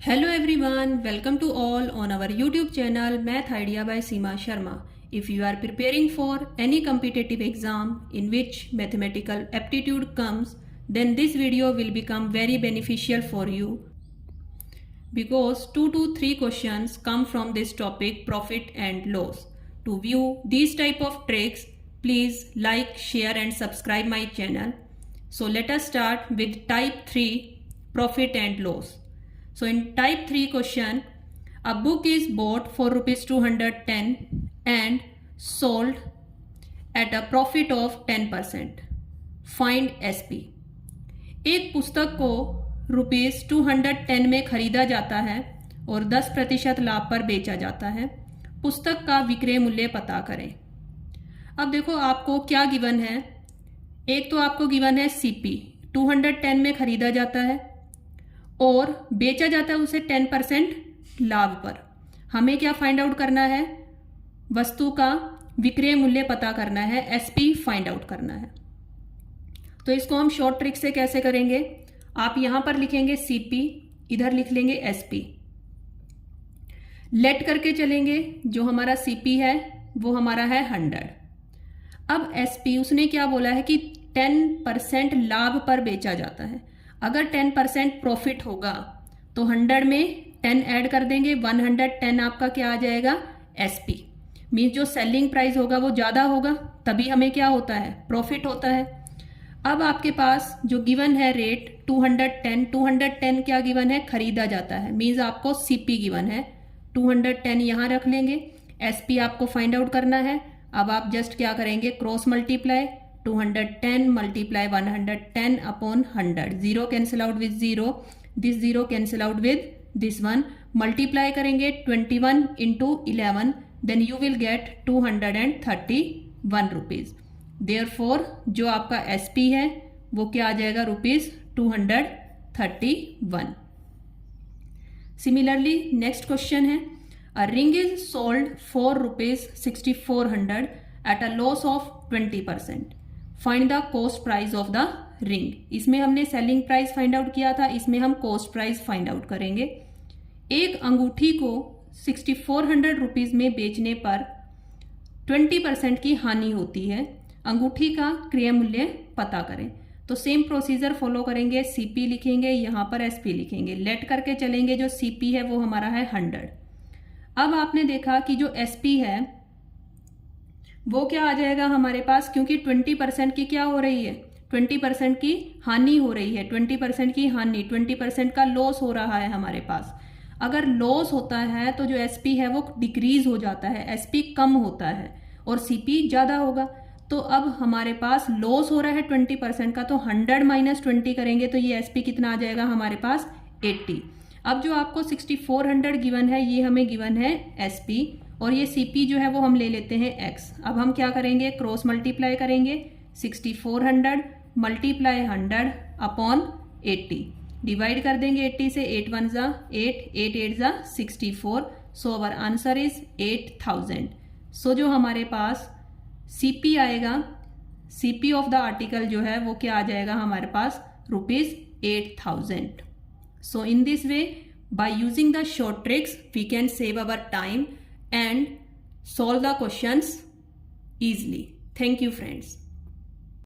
Hello everyone, welcome to all on our YouTube channel Math Idea by Seema Sharma. If you are preparing for any competitive exam in which mathematical aptitude comes, then this video will become very beneficial for you because 2 to 3 questions come from this topic, profit and loss. To view these type of tricks, please like, share and subscribe my channel. So let us start with type 3, profit and loss. So in type 3 question, a book is bought for rupees 210 and sold at a profit of 10%. Find SP. एक पुस्तक को rupees 210 में खरीदा जाता है और 10% लाभ पर बेचा जाता है। पुस्तक का विक्रय मूल्य पता करें। अब देखो आपको क्या गिवन है। एक तो आपको गिवन है सीपी 210 में खरीदा जाता है और बेचा जाता है उसे 10% लाभ पर। हमें क्या फाइंड आउट करना है? वस्तु का विक्रय मूल्य पता करना है, एसपी फाइंड आउट करना है। तो इसको हम शॉर्ट ट्रिक से कैसे करेंगे? आप यहां पर लिखेंगे सीपी, इधर लिख लेंगे एसपी, लेट करके चलेंगे। जो हमारा सीपी है वो हमारा है 100। अब एसपी उसने क्या बोला है कि 10% लाभ पर बेचा जाता है। अगर 10% प्रॉफिट होगा तो 100 में 10 ऐड कर देंगे, 110 आपका क्या आ जाएगा? एसपी। मीन्स जो सेलिंग प्राइस होगा वो ज़्यादा होगा, तभी हमें क्या होता है? प्रॉफिट होता है। अब आपके पास जो गिवन है रेट 210 क्या गिवन है? खरीदा जाता है। मीन्स आपको सीपी गिवन है, 210 यहाँ रख लेंगे। एसपी आपको फाइंड आउट करना है। अब आप जस्ट क्या करेंगे? Cross multiply 210 multiply 110 upon 100. 0 cancel out with 0. This 0 cancel out with this one. Multiply करेंगे 21 into 11. Then you will get 231 rupees. Therefore जो आपका SP है वो क्या आ जाएगा? रुपीज 231. Similarly next question है, a ring is sold for rupees 6400 at a loss of 20%. Find the cost price of the ring. इसमें हमने सेलिंग प्राइस फाइंड आउट किया था, इसमें हम कॉस्ट प्राइस फाइंड आउट करेंगे। एक अंगूठी को 6400 रुपीज में बेचने पर 20% की हानि होती है। अंगूठी का क्रय मूल्य पता करें। तो सेम प्रोसीजर फॉलो करेंगे। सीपी लिखेंगे, यहां पर एसपी लिखेंगे, लेट करके चलेंगे। जो सीपी है वो हमारा है 100। अब आपने देखा कि जो एसपी है वो क्या आ जाएगा हमारे पास? क्योंकि 20% की क्या हो रही है? 20% की हानि हो रही है। 20% की हानि, 20% का लॉस हो रहा है हमारे पास। अगर लॉस होता है तो जो एसपी है वो डिक्रीज हो जाता है, एसपी कम होता है और सीपी ज्यादा होगा। तो अब हमारे पास लॉस हो रहा है 20% का, तो 100 माइनस 20 करेंगे तो ये एसपी कितना आ जाएगा हमारे पास? 80। अब जो आपको 6400 गिवन है ये हमें गिवन है एसपी और ये सीपी जो है वो हम ले लेते हैं एक्स। अब हम क्या करेंगे? क्रॉस मल्टीप्लाई करेंगे। 6400 मल्टीप्लाई 100 अपॉन 80, डिवाइड कर देंगे 80 से। 8 1 जा 8, 8 8 जा 64। सो अवर आंसर इज 8000। सो जो हमारे पास सीपी आएगा, सीपी ऑफ द आर्टिकल जो है वो क्या आ जाएगा हमारे पास? Rupees 8000। So in this way by using the short tricks we can save our time and solve the questions easily. Thank you friends.